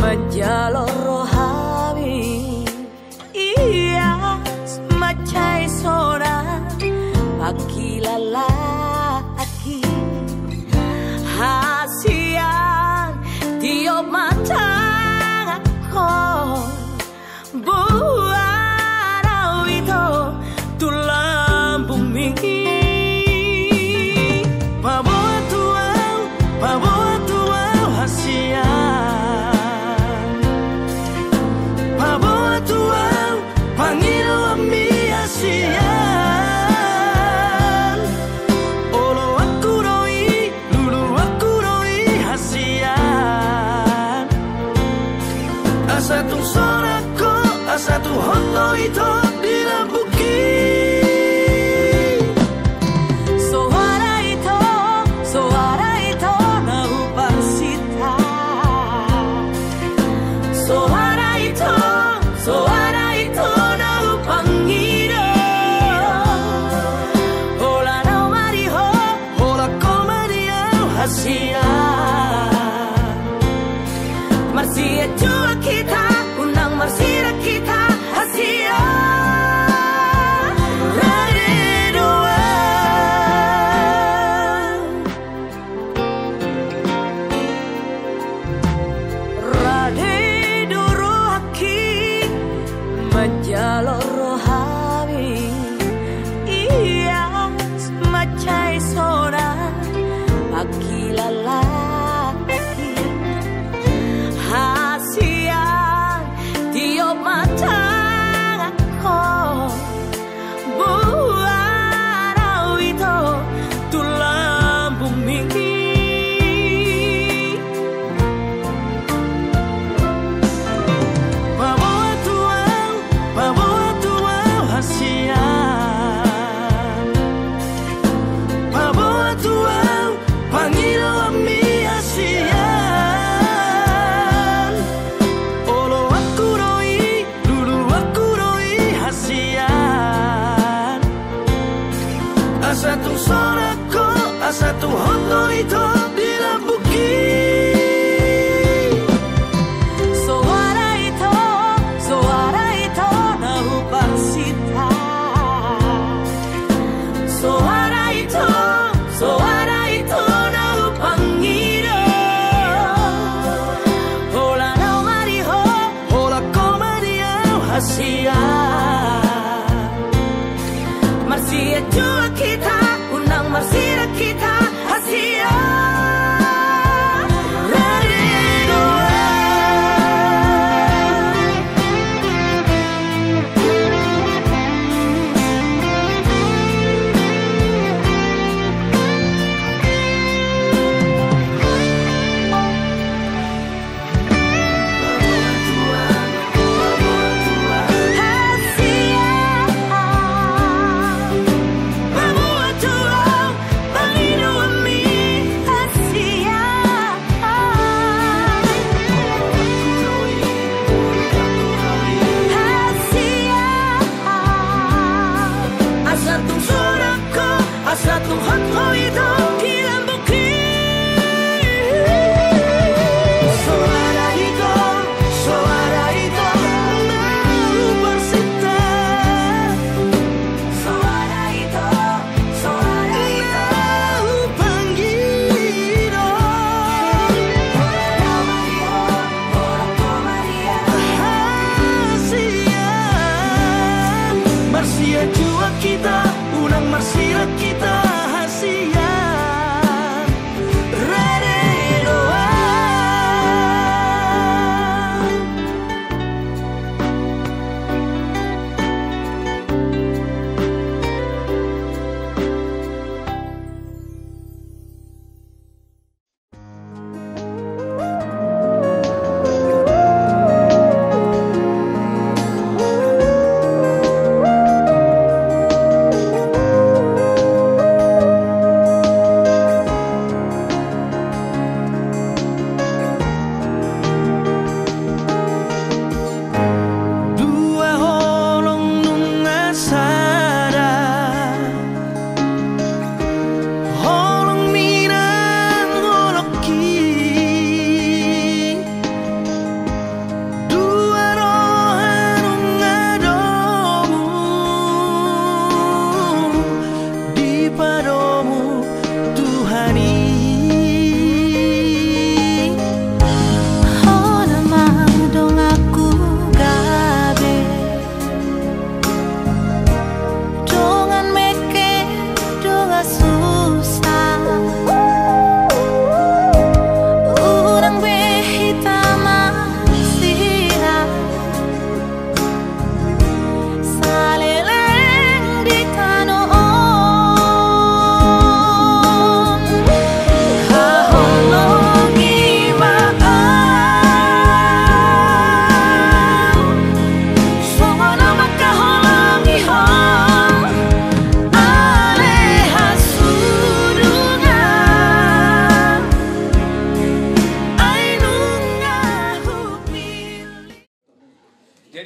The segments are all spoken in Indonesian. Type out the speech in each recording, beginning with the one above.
Majalor rohawi iya macai sora pakilalaki hasian tiop matang ako buaraw ito tulang bumi pabuatuaw hasian pabuatuaw Panginoon mi hasian olo aku roi lulu aku roi hasian asa tu sorako asa tu hoto ito dilambuki suara ito na upasita suara ito na upangiro hola na mariho hola ko mariau hasian marsia jua kita unang marsira kita hasian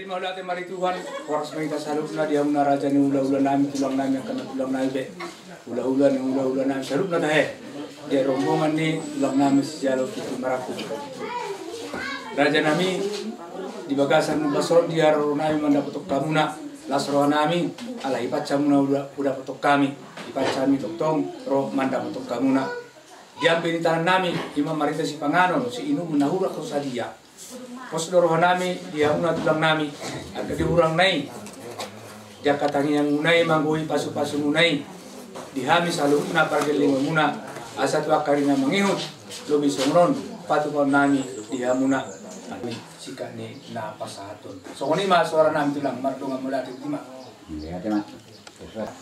maulate mari Tuhan, waras kita salubna dia muna raja ni ula-ula nami tulang nami akan tulang nami be. Ula-ula nami salubna tahe. Dia rombongan ni tulang nami sejalo kita meraku. Raja nami di bagasan basor dia nami mendapat kamu nak lasro nami ala ipaca muna udah petok kami ipaca kami tong roh mendapat kamu nak. Dia ambil tangan nami imam marita si panganon si inu menahura kau sadia. Pos doroh nami dia una tulang nami agak diurang nai dia katanya yang unai manggui pasu-pasu unai dihami selalu una pargeling muna asa tu akarina mangihut lobi somron patu kon nami dia muna nami sikane na pasatun so ini mas suara nami tulang mardonga mulati lima ya tema sesuatu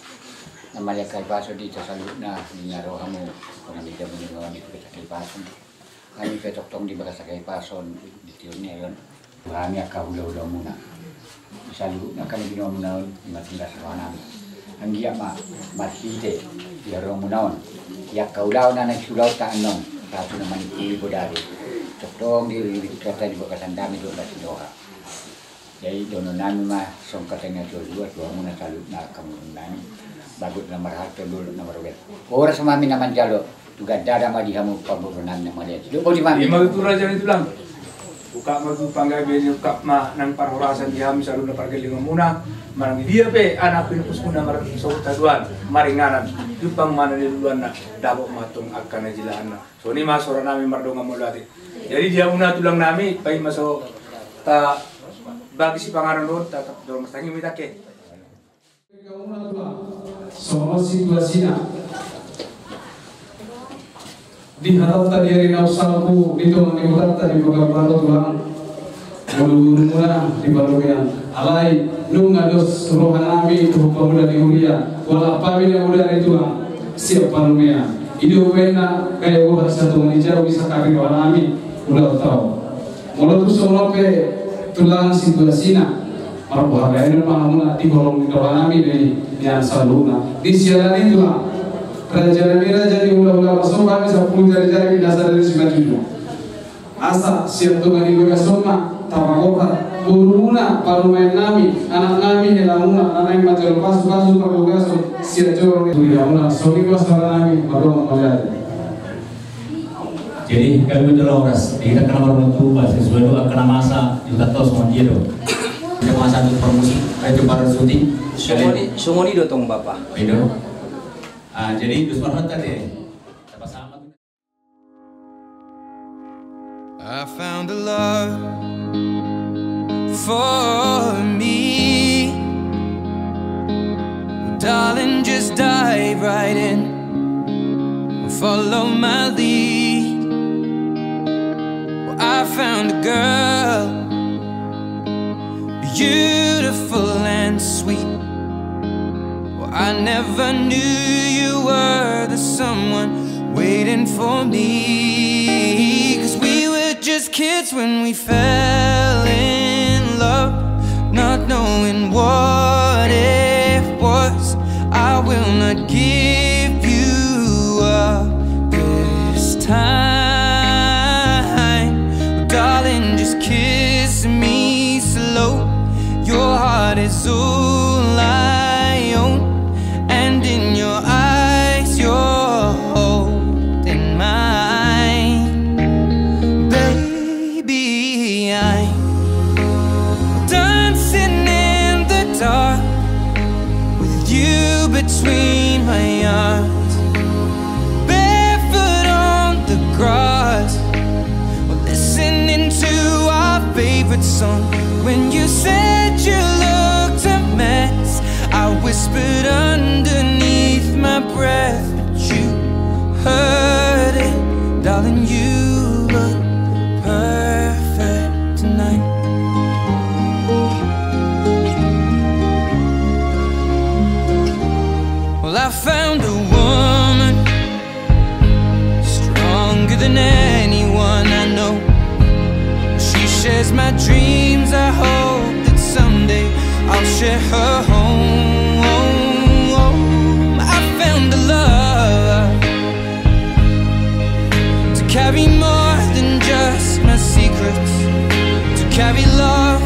namanya kai pasu di tasaluna ni rohamu kami dia mengawan di kai pasu kami ketok tong di bagas kai pason di tiunnya yon kami udah muna misalnya kami bino muna mati dah sarana anggia mati dia ro munaon ya kaulau nana sulau ta anom ta tuna mani kuli bodari tong di kata di bagas andami do lati doha jadi dono nami song katanya dua muna salut na kamu nami bagut nomor harta dulu nomor wet ora semami naman jalo juga dada mah dihamu pembunuhan nama dia. Coba di mana? Lima itu raja itu lang. Buka madu panggai beli buka mah nang parhorasan diham selalu dapat kelingan muna. Marang dia pe anak pinus muna marang sahut taduan maringanan. Jupang mana di duluan nak dabok matung akan ajilan. So ni mas orang nami mardonga mulati. Jadi dia muna tulang nami pai masuk ta bagi si pangaran road ta dorong tangi minta ke. Soal situasinya diharap tadi hari nausaku itu mengibarat tadi beberapa Tuhan mula di barunya alai nunga dos rohan nami itu pemuda di Huria wala pamina muda itu siap panunya itu wena kayak gua satu menjauh bisa kaki wala nami udah tahu mulut tu sonope tulang situasinya marbuh hari ini mah di bolong di nami di yang saluna di siaran itu kerajaan di ulah-ulah masuk kami sepuluh jari-jari di dasar dari semaju asa siap Tuhan ibu kasoma tapakoka buruna parumain nami anak nami helamuna anak yang macam pasu-pasu pasu siap jorong itu helamuna soki suara nami baru melihat. Jadi kami terloras kita kena berbentuk bahasa sesuatu akan masa kita tahu semua dia do kita masa untuk promosi itu para syuting sungoni dotong bapak itu jadi Dusman tadi sama. I found a love for me, darling, just dive right in, follow my lead. Well, I found a girl, beautiful and sweet. I never knew you were the someone waiting for me. 'Cause we were just kids when we fell in love, not knowing what it was. I will not give you up this time. Darling, just kiss me slow. Your heart is all I own. And in your eyes, you're holding mine. Baby, I'm dancing in the dark with you between my arms, barefoot on the grass. We're listening to our favorite song. When you said you looked a mess, I whispered underneath my breath, but you heard it. Darling, you look perfect tonight. Well, I found a woman stronger than anyone I know. She shares my dreams. I hope that someday I'll share her home. I found a love to carry more than just my secrets, to carry love,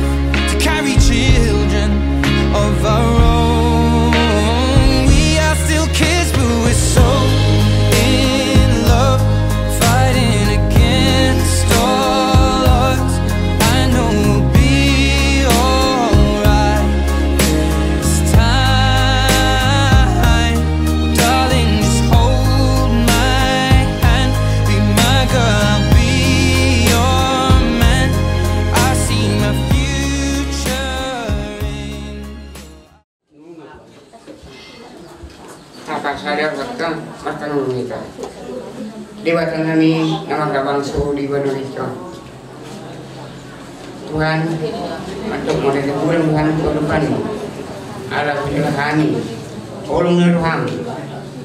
to carry dreams. sadar makan kita. Dewa tanami nama bangsa di Indonesia. Tuhan, untuk mereka bulan Tuhan kehidupan, ada pilihan, orang ngeruham,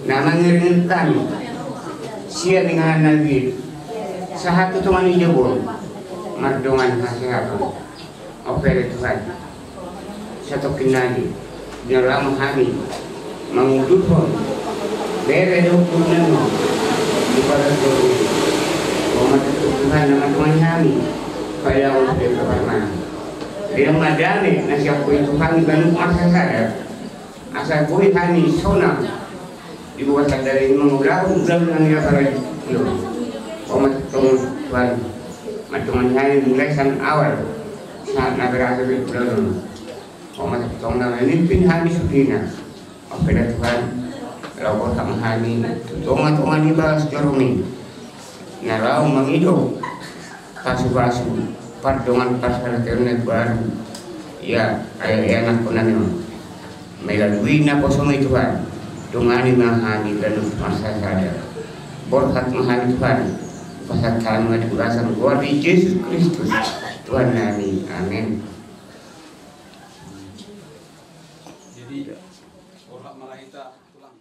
nama ngeringan, siap dengan Nabi. Sahatu Tuhan hijau, mardongan hasil apa? Opera Tuhan, satu kinadi, nyelam kami, mengudutkan, bere dokumen, di pada tuh, umat Tuhan nama Tuhan kami, kaya orang berkepaman. Dia madani nasi aku itu kami bantu masa saya, asal kue kami sonam, ibu asal dari mengulang dengan dia para itu, umat Tuhan, Tuhan kami mulai awal. Saat naga itu belum, umat Tuhan ini pin kami sudina, opera Tuhan, lalu sama kami, Tuhan ini bahas jorumi, nalau mengido, pasu-pasu, pardongan pasal ternet baru, ya ayah anak konan melalui naposong itu Tuhan, Tuhan ini mahami dan masa sadar, berkat mahami Tuhan, pasal kami dikurasan Tuhan di Yesus Kristus. Tuhan kami, amin. Jadi orang Malaita pulang.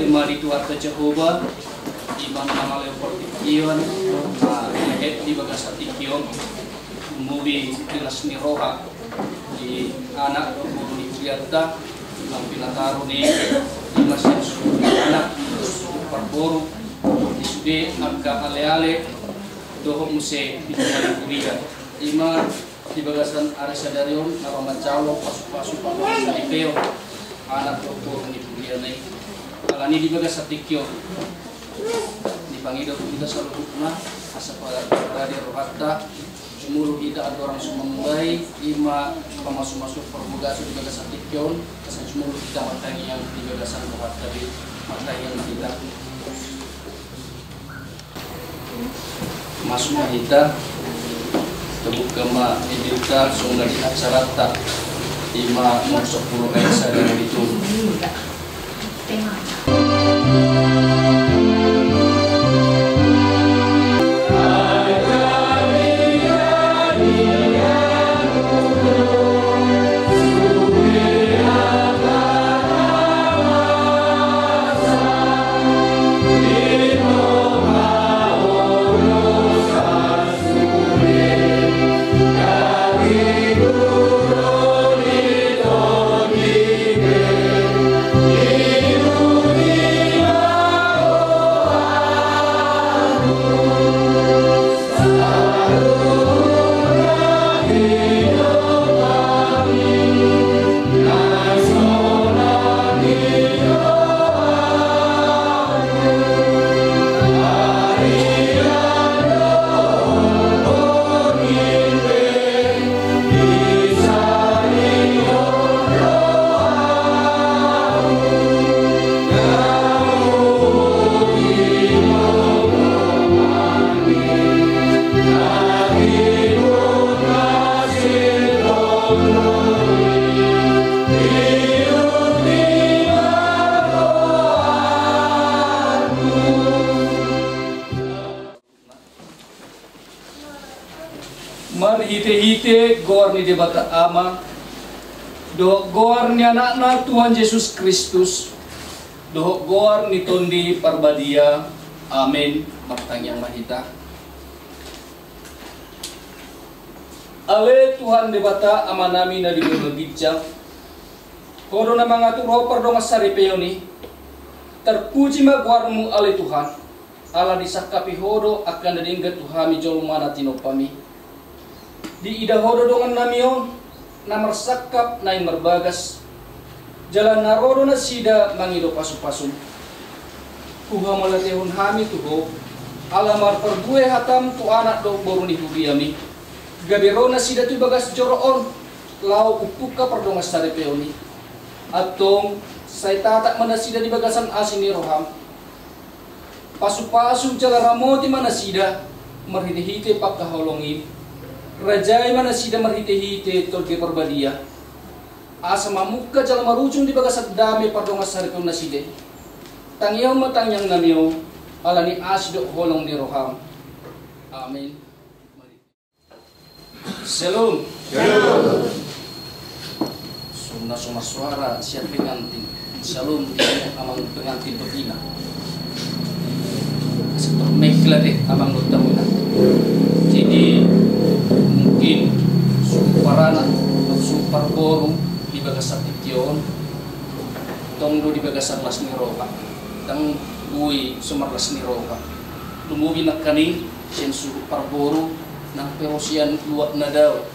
Adema di Tuarta Jehovah Imam Nama Leopoldi Iwan Lehet di Bagas Atikion Muli Dilasni Roha di anak Muli Kuliata Imam Pinataru ni Imas Yesus anak Parboru di Sude Angka Ale-ale Doho Muse di Kumali Kuliah Ima di Bagasan Arisadarion Nama Mancalo Pasu-pasu Pasu Ipeo anak Parboru di Kuliah ni Alani di Bagas Atikion dipanggil kita selalu hukmah asa pada rohatta jumuru kita ada orang sumanggai ima masuk permugasu di bagasan tikyon asa jumuru kita matangi yang di bagasan rohatta di matangi yang kita masuk kita terbuka ma edilta sungai di acarata ima masuk puluh kaisa dari itu hite-hite gor ni debata ama do gor ni anak-anak Tuhan Yesus Kristus do gor ni tondi parbadia amin martang yang mahita ale Tuhan debata ama nami na di berbijak kodo na mangatur hopar dong asari peoni terpuji magwarmu ale Tuhan ala disakapi hodo akan dadingga Tuhan mi jolo mana tinopami di idahodo dongan namion namar sakap naing merbagas jalan narodo na sida mangido pasu-pasu kuha malatehun hami tuho alamar pergue hatam tu anak do boruni hubiami gabiro na sida tu bagas joroon lau upuka perdongas sari peoni atong say tatak manasida di bagasan asini roham pasu-pasu jalan ramoti manasida merhite-hite pagkaholongi Rajai mana sida marhite-hite tolke perbadia asa mamuka jala marujung di bagasat dame pardongas saripun naside tangiyaw matangyang namiyaw alani asdo holong di roham amin Shalom sumna suara siap pengantin Shalom amang pengantin pepina setor mekla deh amang lutamuna jadi mungkin suparana super boru di bagasat tikyon tongdo di bagasat las niroka tang bui sumar las niroka lumubi nakani sen super boru nang perosian luat nadaw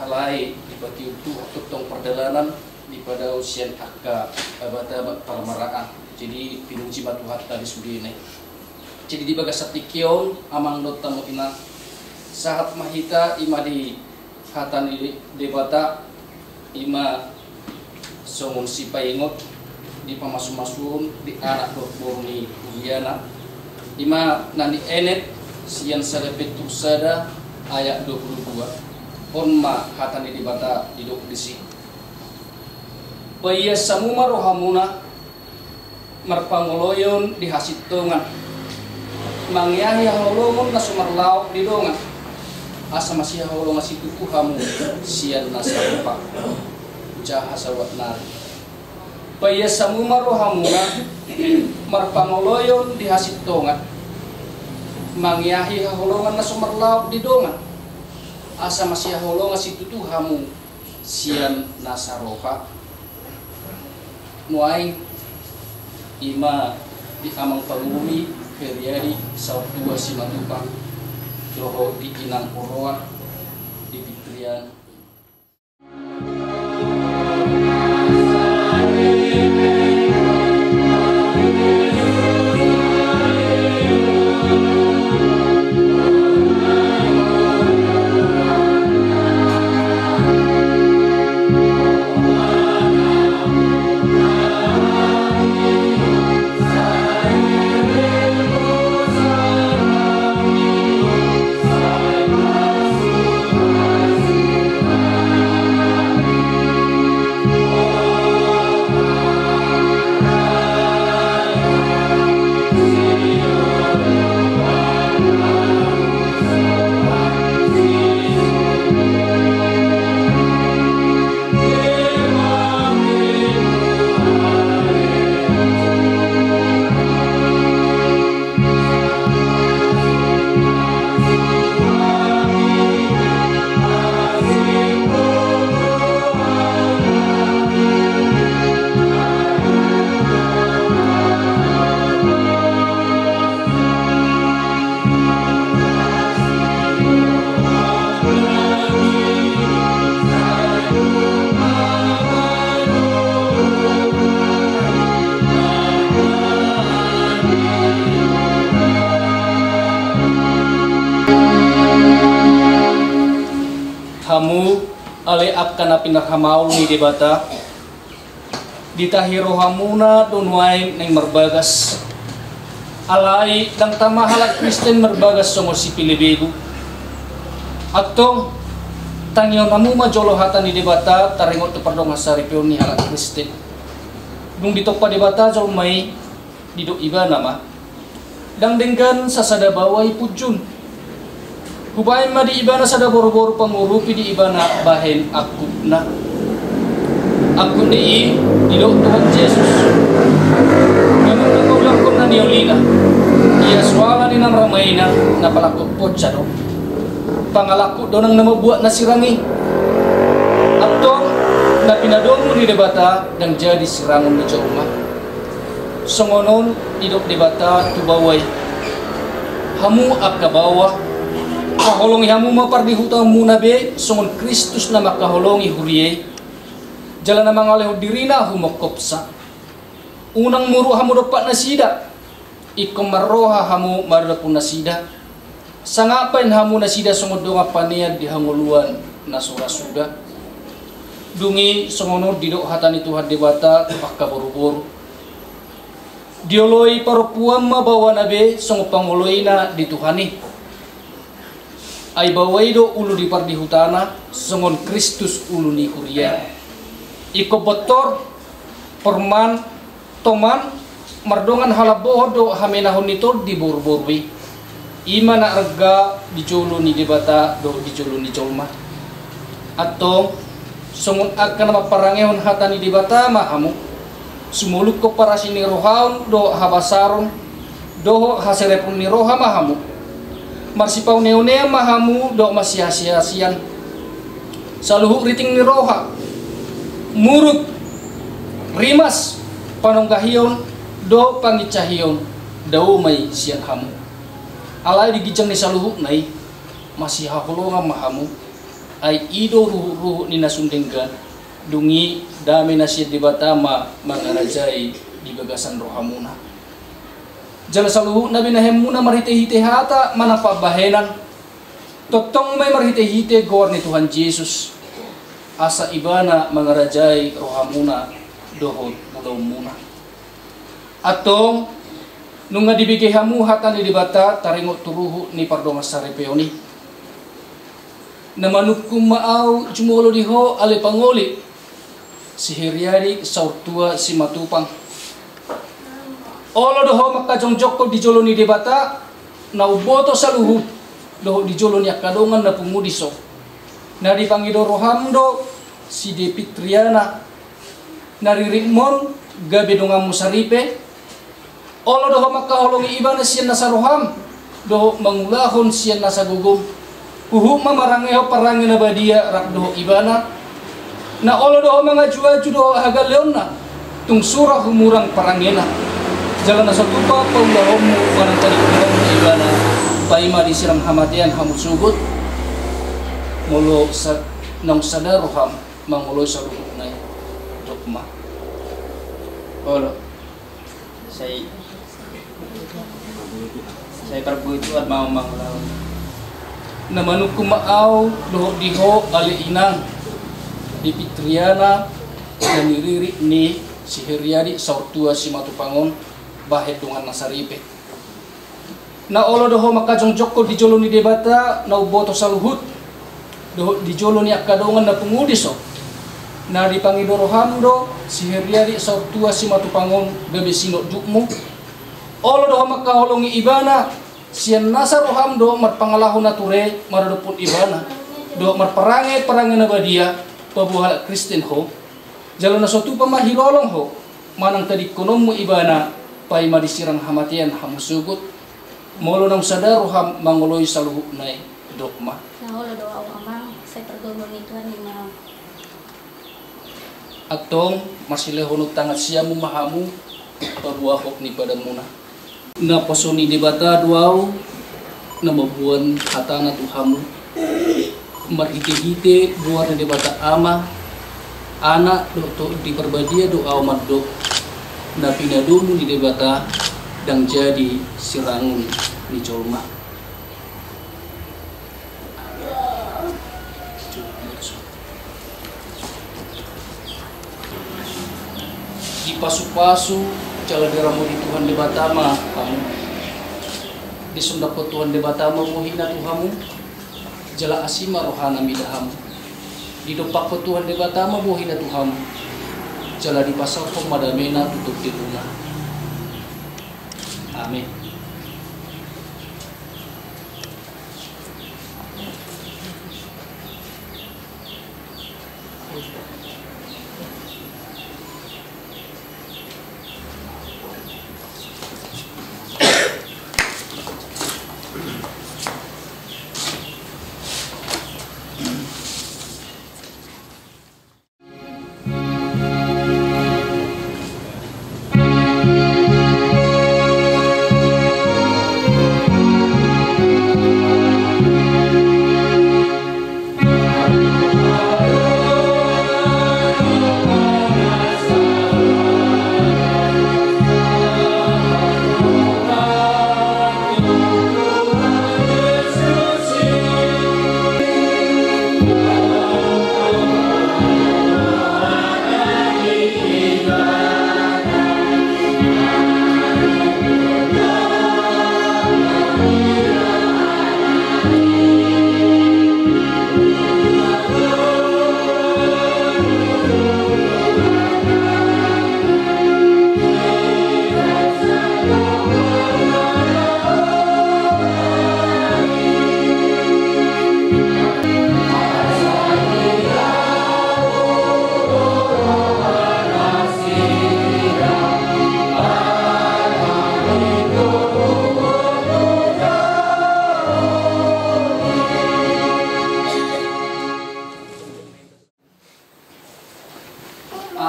halai di bati itu tutong perdalanan di pada usian akka abata parmaraan jadi pinuji batu hatta di sudine jadi di bagasat tikyon amang dotang ina sahat mahita ima di hatan debata ima songon si paingot di pamasu-masun di anak borni uliana ima nani enet sian salepet tuksada ayat 22 onma hatan debata di dok disi paya samuma rohamuna marpangoloyon di hasitongan mangyahi holongon na sumarlaok di dongan asa masih holong ngasih tuku kamu sian nasapa jaha sawat nari Paya samu marohamuna marpangoloyon di hasit dongan. Mangyahi haholongan na sumarlaw di dongan. Asa masih haholongan si tutu hamu sian nasaroha. Muay ima di amang pangumi feriari sautua si matupang doho di inang poroa di Fitrian. Hamu ale apkana pinakamaul ni debata ditahiro hamuna dunway nang merbagas alai dang tamahalak Kristen merbagas songo si Pilibegu atong tangyon hamu majolohatan ni debata taringot tepardong hasari peon ni halak Kristen dung ditokpa debata jol may didok iba nama dang denggan sasada bawai pujun Hubain ma di ibana sada boro-boro pangurupi di ibana bahen akut na akut ni dilo Tuhan Yesus namun nangulang ko na niolina iya swala ni nang ramayna na palakot pochado pangalakot do nang namabuat na sirangi atong na pinadong ni debata dan jadi sirangon ni Joma songonon idok debata tubaway hamu akabawa kaholongi hamu mapardi hutang muna be songon Kristus na makaholongi huriye jalan na mangaleh dirina humokopsa unang muru hamu dapat nasida ikom maroha hamu maradapun nasida sangapain hamu nasida songon donga paniad di hanguluan nasura suda dungi songono didok hatani Tuhan debata pakka boru-boru dioloi parupuan mabawa nabe songo pangoloina di Tuhani ay bawaido ulu di pardi hutana songon Kristus ulu ni kuria iko botor perman toman mardongan halabodo hamenahon nito di borborwi ima na rega di jolo ni debata do di jolo ni jolma atau songon akan maparangehon hatani debata mahamu sumuluk ko para sini rohaun do habasaron do haserepun ni roha mahamu marsipau neonea mahamu do masia-sia-sian saluhu riting ni roha muruk rimas panonggahion do pangicahion dau may sian hamu alai digijang ni saluhu nai masih haholonga mahamu ay ido ruhu-ruhu ni nasundenggan dungi dami nasiyad di batama mangarajai di bagasan rohamuna jala saluhu nabi nahemuna marhite-hite hata mana pabahenan totong may marhite-hite gor ni Tuhan Yesus asa ibana mangarajai rohamuna dohod mulaw muna atong nunga dibigay hamu hata ni dibata taringot turuhu ni pardongas sarepeoni namanuk kumaaw jumulo diho ale pangoli si Heriari saurtua si matupang olo doho makajong joko di jolo ni debata na uboto saluhu doho di jolo ni akadongan na pumudiso nari pangido rohamdo si de Fitriana nari rimon gabe dongamu saripe olo doho makaholongi ibana sian nasa roham doho mangulahon sian nasa gugum uhu mamarangeho parangena badia rak doho ibana na olo doho mangaju-aju doho haga leonna tung surah humurang parangena jalan nasa tupa paulahomu barang tadi kurang ibana paima disiram hamatian hamut sugut molo nang sadar roham manguloy sa lubuk na dokma olo saya perbutuan mau mangulaw na manuk kumaaw doho diho ali inang di Pitriana dan niriri ni si Heriadi sautua si Matupangon bahet dungan nasaripe na olo doho makajong-joko di jolo ni debata na uboto saluhut doho di jolo ni akadongan na pengudiso na di pangidoroham do si Heriadi sautua si Matupangon gabe sinok dukmu olo doho makaholongi ibana sian nasa roham do mat pangalahon nature maradopun ibana do mat parange na badia pabuhala Kristen ho jalan nasutu pamahilolong ho manang tadi konommu ibana pai madisirang hamatian hamusugut molo nang sadar roham mangoloy saluhuk nai dokma na olo doa amang saya pergolong Tuhan di mana atong masilehonok tangat siamu mahamu pabuahok ni padamuna na posoni debata duau na mabuan hatana tuhamu marhite-hite buar na debata ama anak do to di perbadia do amat do na pinadumu di debata dang jadi sirangun ni colma di pasu-pasu jala diramu di Tuhan di Batama kamu di Sunda ko Tuhan di Batama muhina Tuhamu jala asima rohana midahamu di dopak ko Tuhan di Batama muhina Tuhamu jala di pasar ko madamena tutup di rumah amin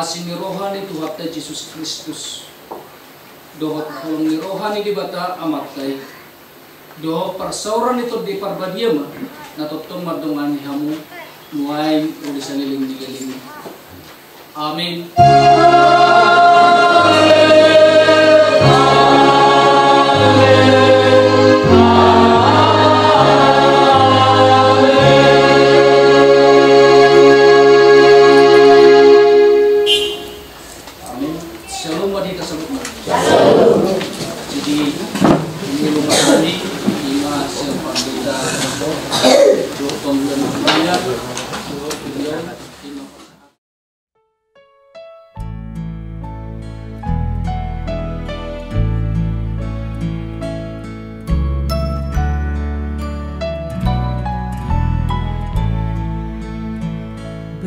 asini rohani Tuhan Yesus Kristus doho tulungi rohani di bata amatai doho persauran itu di parbadiama na totong madongani hamu nuain ulisan liling di geling amin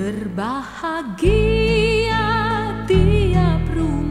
Berbahagia tiap rumah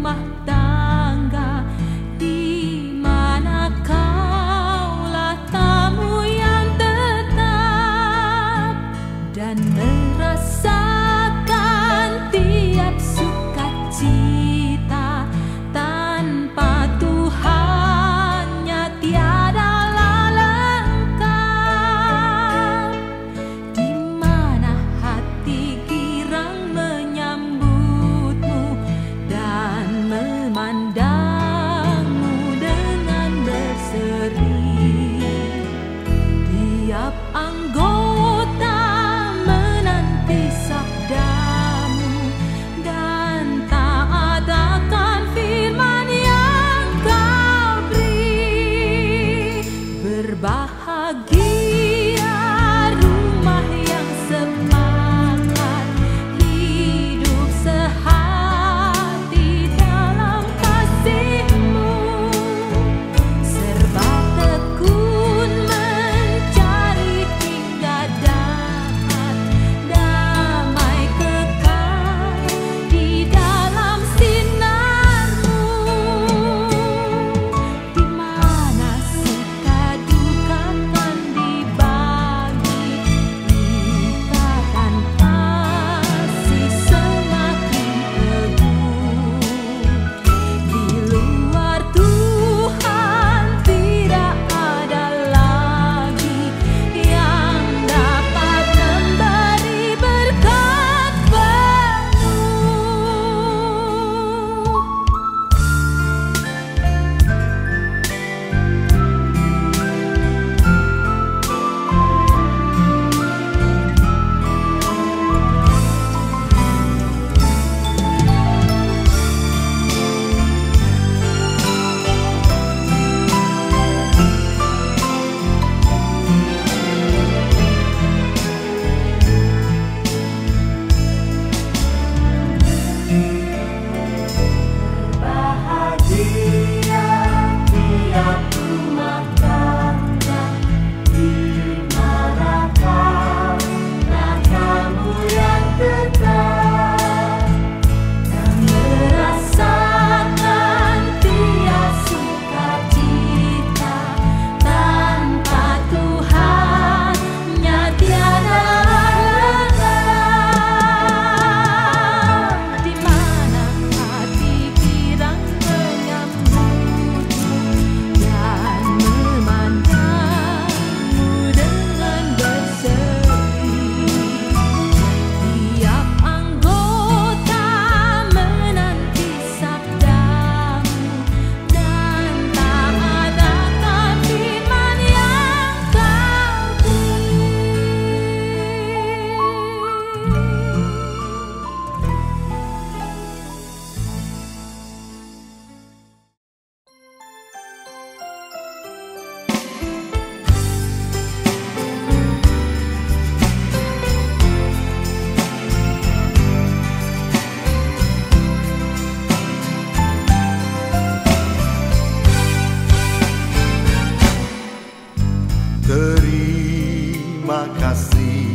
kasih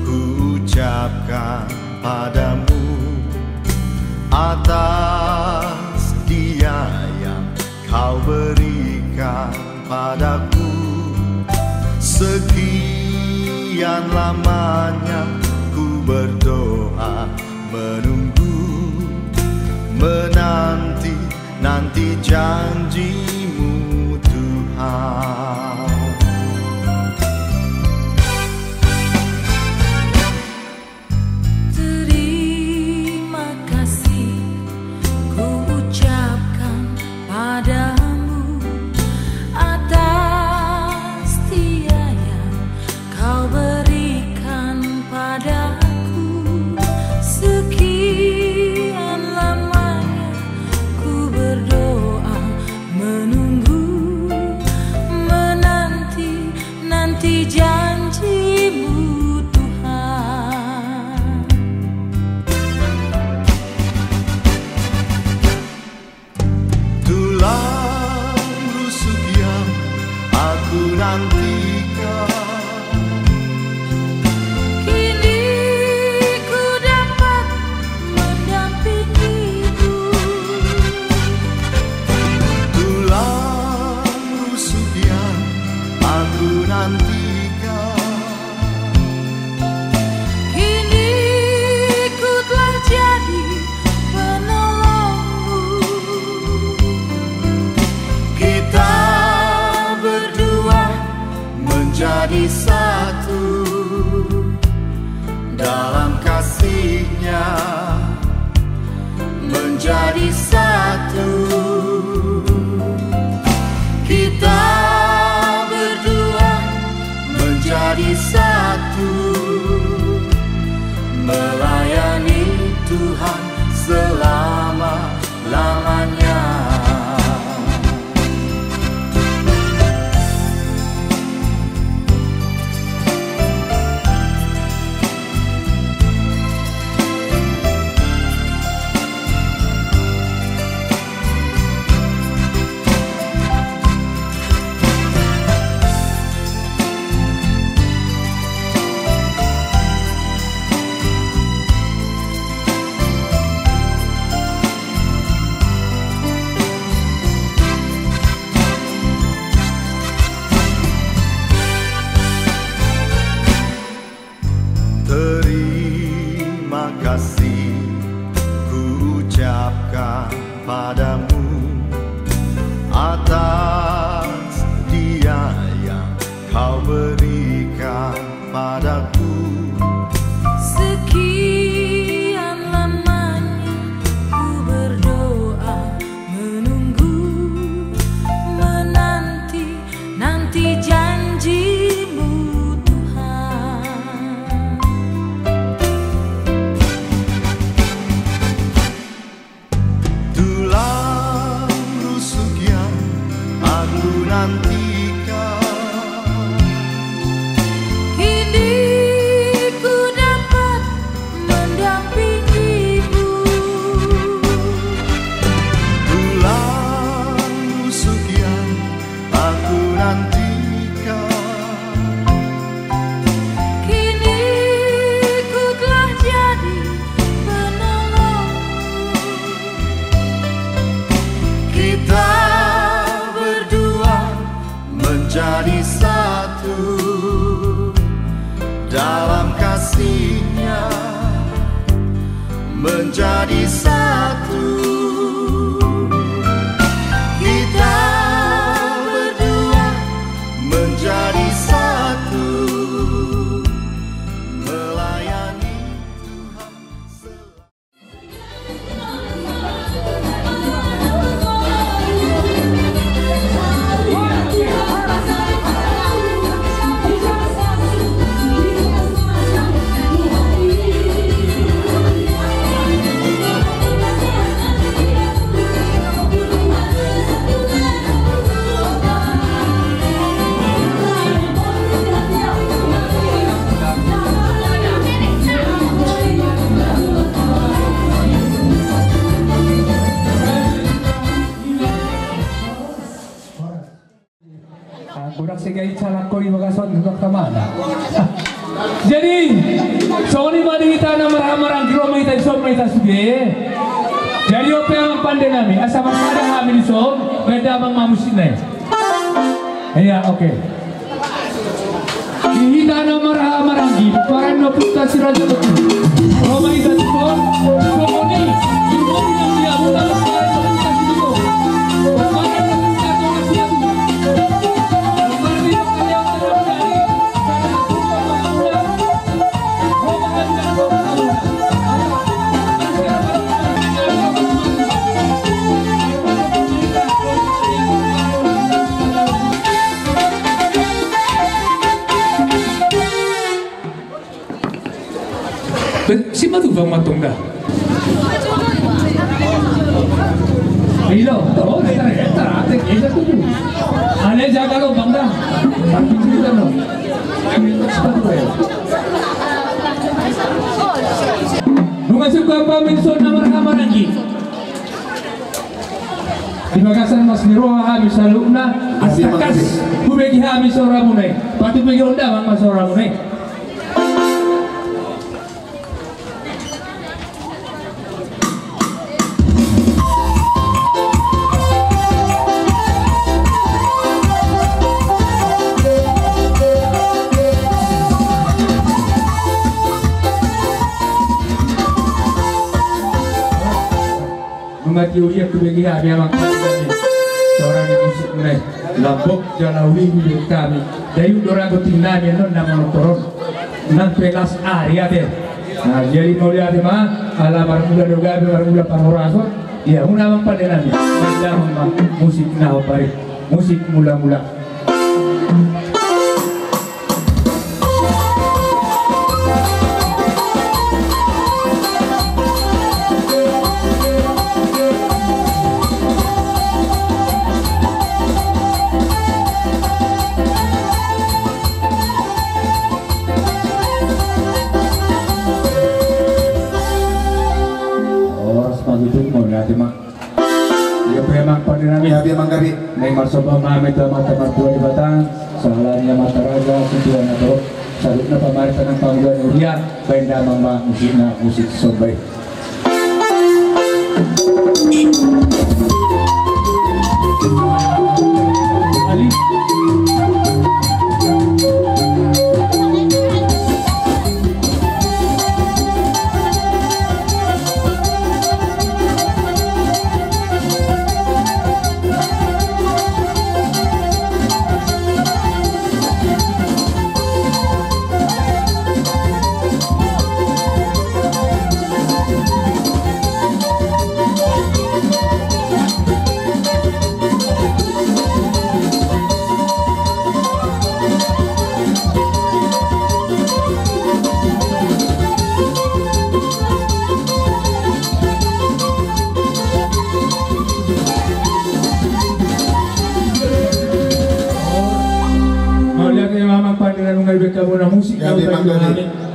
ku ucapkan padamu atas dia yang kau berikan padaku. Sekian lamanya ku berdoa, menunggu, menanti janjimu Tuhan. Terima kasih ku ucapkan padamu atas setia yang kau berikan padaku. Sekian lamanya ku berdoa, menunggu, menanti janjimu Tuhan. Tulang rusuk yang aku nantikan, Kini ku dapat mendampingimu. tulang rusuk yang aku nantikan, Kini ku telah jadi penolongmu. kita berdua menjadi satu dalam kasih-Nya, menjadi satu. Kita berdua menjadi satu, melayani Tuhan selama-lamanya. Terima kasih ku ucapkan padamu atas dia yang kau berikan padaku. Sekian lamanya ku berdoa, menunggu, menanti janjimu Tuhan. Tulang rusuk yang aku nantikan, Kini ku dapat mendampingimu. tulang rusuk yang aku nantikan, Kini ku telah jadi penolongmu. kita berdua menjadi satu dalam kasih-Nya, menjadi satu. Kita berdua menjadi satu, melayani Tuhan Terima Jadi soalnya mari kita marang kilo kita isom kita suge. Jadi apa yang pandai nami asal ada hamil isom beda bang mamusinai. Iya oke. Kita marang gitu. Paran no putra si raja betul. Roma kita isom komuni komuni yang dia muda paran no putra si betul. Paran no putra si betul. Si matu bang matong dah. Ilo, oh entar, ada kita tu. Ane jaga lo bang dah. Tapi kita lo. Nunga suka apa minson nama lagi. Terima kasih Mas Niro habis alumna. Astakas, bubegi habis orang munai. Patu begi onda bang mas orang munai. Teori yang kebagi kami amak seorang yang musik mulai lambok jalawi hidup kami dari orang ketinggalan yang nama turun nan pelas area deh. Nah jadi mau lihat mah ala barmula doga barmula panguraso ya unamang pada nami dalam musik naho pare musik mula-mula. Habi manggabi Nai marsoba mameta mata martua di Batang salahnya mata raja tujuan atau salutna pamarita ng Panguluan Urian benda mama musikna musik sorbay. Ali musik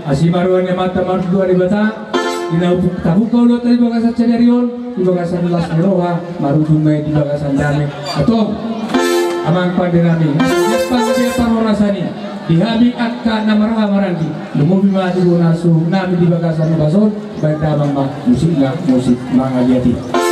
asimaruan yang mata martua di Batang inaupuk tabu kau lo tadi bagasan Cederion di bagasan Las Meroha marujumai di bagasan Dame atau amang pandenami Jepang dia parorasani dihabi akka namaraha marangi lumubi ma di bonasu nami di bagasan Bason baik damang musiknya musik mangaliati.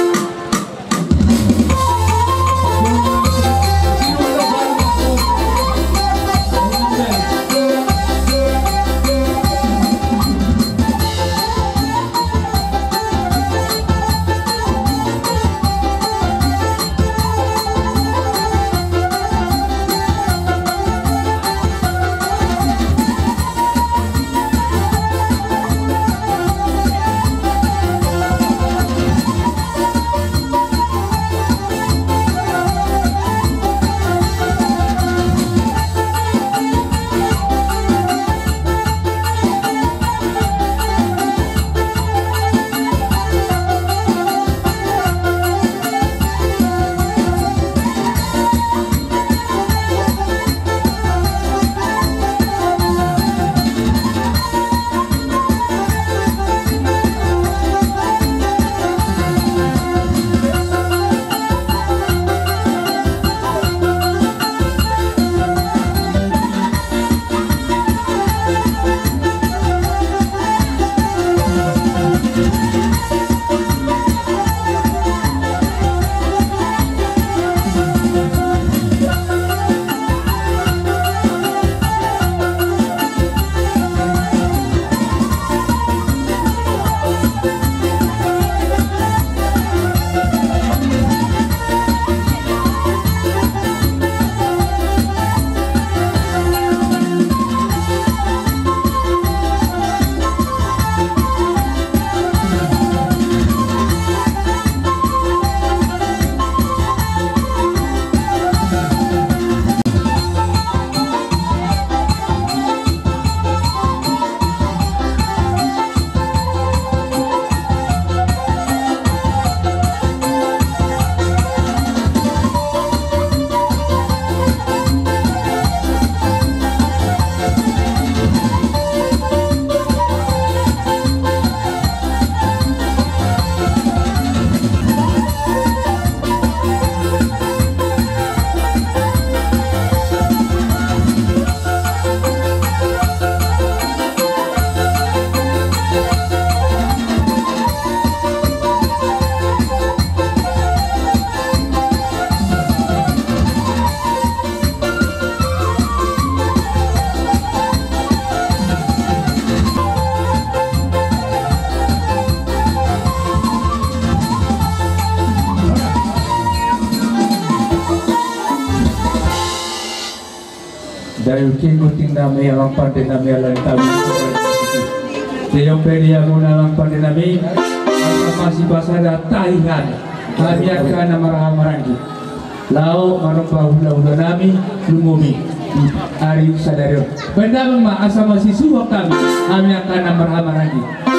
bayu kinguting nami ang pande nami alay tabi. Tiyong pedia muna ang pande nami masih basada tahihan kami akan marah-marahi. Lau marumpa hula-hula nami lumumi hari sadario. Benda ma asa masih suwak kami akan marah-marahi.